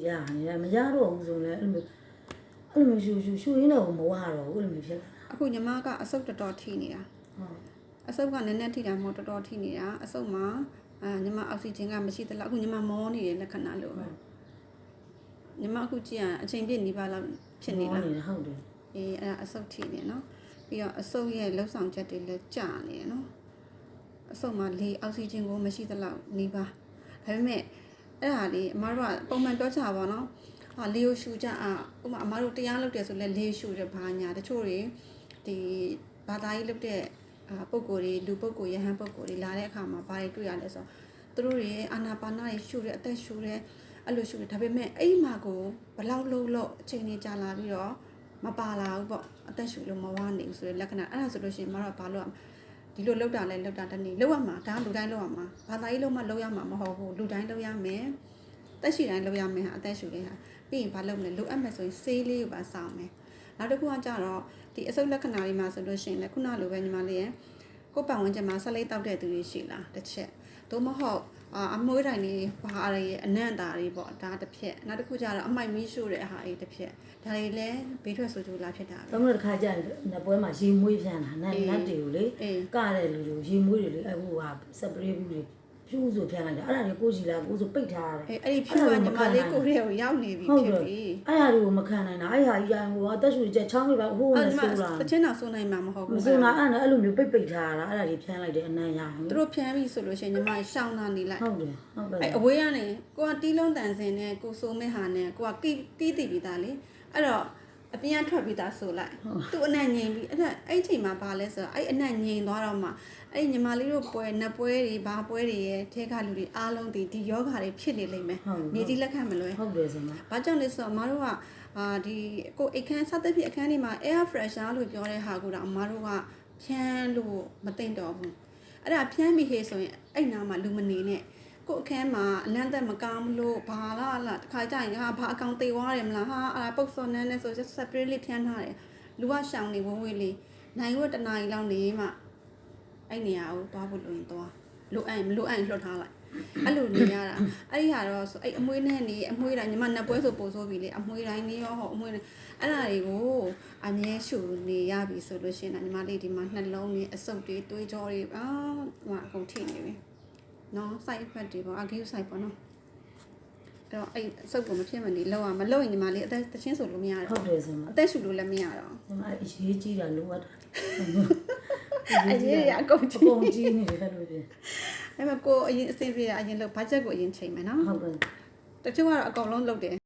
ရနေမရတော့ဘူးဆိုလည်းအဲ့လိုရှူရင်းတော့မဝါတော့ဘူးအဲ့လိုမျိုးဖြစ်လာအခုညီမကအဆုပ်တော်ထိနေတာဟုတ်အဆုပ်ကနည်းနည်းထိတာမဟုတ်တော်ထိနေတာအဆုပ်မှာညီမအောက်ဆီဂျင်ကမရှိသလားအခုညီမမောနေတဲ့လက္ခဏာလို့ပဲညီမအခုကြည့်ရအချိန်ပြည့်နေပါလားဖြစ်နေလားဟုတ်တယ်အေးအဲ့ဒါအဆုပ်ထိနေနော်ပြီးတော့အဆုပ်ရဲ့လှုပ်ဆောင်ချက်တွေလည်းကြာနေတယ်နော်အဆုပ်မှာလေအောက်ဆီဂျင်ကိုမရှိသလောက်နေပါဒါပေမဲ့အဲ့ဒါလေးအမတို့ကပုံမှန်ပြောချပါတော့လေယိုရှူကြဥမာအမတို့တရားလုပ်တယ်ဆိုလဲလေရှူတယ်ဘာညာတချို့တွေဒီဘာသာရေးလုပ်တဲ့ပုံကိုယ်တွေလူပုံကိုယ်ရဟန်းပုံကိုယ်တွေလာတဲ့အခါမှာဘာတွေတွေ့ရလဲဆိုတော့သူတို့တွေအာနာပါနာတွေရှူတယ်အသက်ရှူတယ်အဲ့လိုရှူတယ်ဒါပေမဲ့အဲ့မှာကိုဘလောက်လို့အချိန်ကြီးကြာလာပြီးတော့မပါလာဘူးပေါ့အသက်ရှူလို့မဝနိုင်ဘူးဆိုတဲ့လက္ခဏာအဲ့ဒါဆိုလို့ရှိရင်မတို့ကဘာလို့ဒီလိုလောက်တာလဲလောက်တာတနည်းလောက်ရမှာဒါလူတိုင်းလောက်ရမှာဘာသာရေးလောက်မှလောက်ရမှာမဟုတ်ဘူးလူတိုင်းလောက်ရမယ်တက်ရှိတိုင်းလောက်ရမယ်ဟာအသက်ရှူလေးဟာပြီးရင်ဘာလုပ်မလဲလိုအပ်မယ်ဆိုရင်ဆေးလေးကိုပါစောင့်မယ်နောက်တစ်ခုကကြတော့ဒီအဆုပ်လက္ခဏာတွေမှာဆိုလို့ရှိရင်လည်းခုနလိုပဲညီမလေးရဲ့ကိုယ်ပတ်ဝန်းကျင်မှာဆက်လေးတောက်တဲ့သူတွေရှိလားတစ်ချက်သို့မဟုတ်အမွှေးတိုင်းတွေဘာတွေအနံ့တာတွေပေါ့ဒါတစ်ဖြက်နောက်တစ်ခုကျတော့အမိုက်မီးရှို့တဲ့ဟာတွေတစ်ဖြက်ဒါတွေလည်းဘေးထွက်ဆိုးကျိုးလာဖြစ်တာပဲတော့တစ်ခါကျရင်နပွဲမှာရေမွေးပြန်တာနတ်တွေကိုလေကတဲ့လူတွေရေမွေးတွေလေအဲ့ဟိုဟာစပရေးဘူးတွေဖြူဆိုပြန်လိုက်တာအဲ့ဒါတွေကိုကြည်လာကိုဆိုပိတ်ထားရတယ်အဲ့ဒီဖြူကညီမလေးကိုရဲကိုရောက်နေပြီဖြစ်ပြီအဲ့ဟာတွေကိုမခံနိုင်တာအဲ့ဟာကြီးဟိုအသက်ရှူချက်ချောင်းတွေပါဟိုးနေဆိုးလာတချင်းတော့ဆိုးနိုင်မှာမဟုတ်ဘူးဆိုးလာအဲ့လိုမျိုးပိတ်ထားတာအဲ့ဒါတွေဖြန်းလိုက်တယ်အနံ့ရအောင်သူတို့ဖြန်းပြီဆိုလို့ရှိရင်ညီမရှောင်းလာနေလိုက်ဟုတ်တယ်အဲ့အဝေးကနေကိုကတီးလုံးတန်စင်နဲ့ကိုဆိုးမဲဟာနဲ့ကိုကတီးတည်ပြီးသားလေအဲ့တော့အပြင်ကထွက်ပြီးသားဆိုလိုက်သူ့အနံ့ငြိမ်ပြီးအဲ့ချိန်မှာပါလဲဆိုတော့အဲ့အနံ့ငြိမ်သွားတော့မှအဲ့ညီမလေးတို့ပွဲနပွဲတွေဘာပွဲတွေရဲ့ထဲကလူတွေအားလုံးဒီယောဂါတွေဖြစ်နေလိမ့်မယ်နေကြီးလက်ခံမလွယ်ဟုတ်တယ်ဆိုမှဘာကြောင့်လဲဆိုတော့အမတို့ကဒီကိုအခန်းစသဖြင့်အခန်းဒီမှာ air freshener လို့ပြောတဲ့ဟာကိုတော့အမတို့ကဖြန်းလို့မသိမ့်တော့ဘူးအဲ့ဒါဖြန်းပြီးဟေးဆိုရင်အဲ့နာမှာလူမနေနဲ့ကိုအခန်းမှာအနံ့သက်မကောင်းလို့ဘာလားတခါကြရင်ဘာအကောင်သေးသွားတယ်မလားအဲ့ဒါပုတ်စော်နန်းနဲ့ဆို separate လေးဖြန်းထားတယ်လူကရှောင်နေဝဝေးလေးနိုင်ဝက်တနားရီလောက်နေမှအဲ့နေရာကိုသွားဖို့လိုရင်သွားလိုအပ်ရင်မလိုအပ်ရင်လွှတ်ထားလိုက်အဲ့လိုနေရတာအဲ့ဒီဟာတော့ဆိုအဲ့အမွှေးနဲ့နေအမွှေးတိုင်းညီမနှစ်ပွဲဆိုပို့ဆိုပြီလေအမွှေးတိုင်းနေရောဟောအမွှေးတိုင်းအဲ့ဒါတွေကိုအမြဲရှူနေရပြီဆိုလို့ရှိရင်ညီမလေးဒီမှာနှလုံးတွေအဆုပ်တွေသွေးကြောတွေဟိုအကုန်ထိနေပြီနော် side effect တွေပေါ့အကိယူ side ပေါ့နော်အဲ့တော့အဲ့အဆုပ်ကိုမဖြစ်မနေလောက်မလောက်ရင်ညီမလေးအသက်တချင်းဆိုလို့မရတော့ဟုတ်တယ်ဆိုမှအသက်ရှူလို့လည်းမရတော့ညီမအရေးကြီးတာလိုအပ်တာအရေးရအကုန်ကြီးနေတယ်လို့ပြောအဲ့မှာကိုအရင်အစင်ပြေအရင်လောက်ဘတ်ဂျက်ကိုအရင်ချိန်မယ်နော်ဟုတ်ကဲ့တချို့ကတော့အကုန်လုံးလုပ်တယ်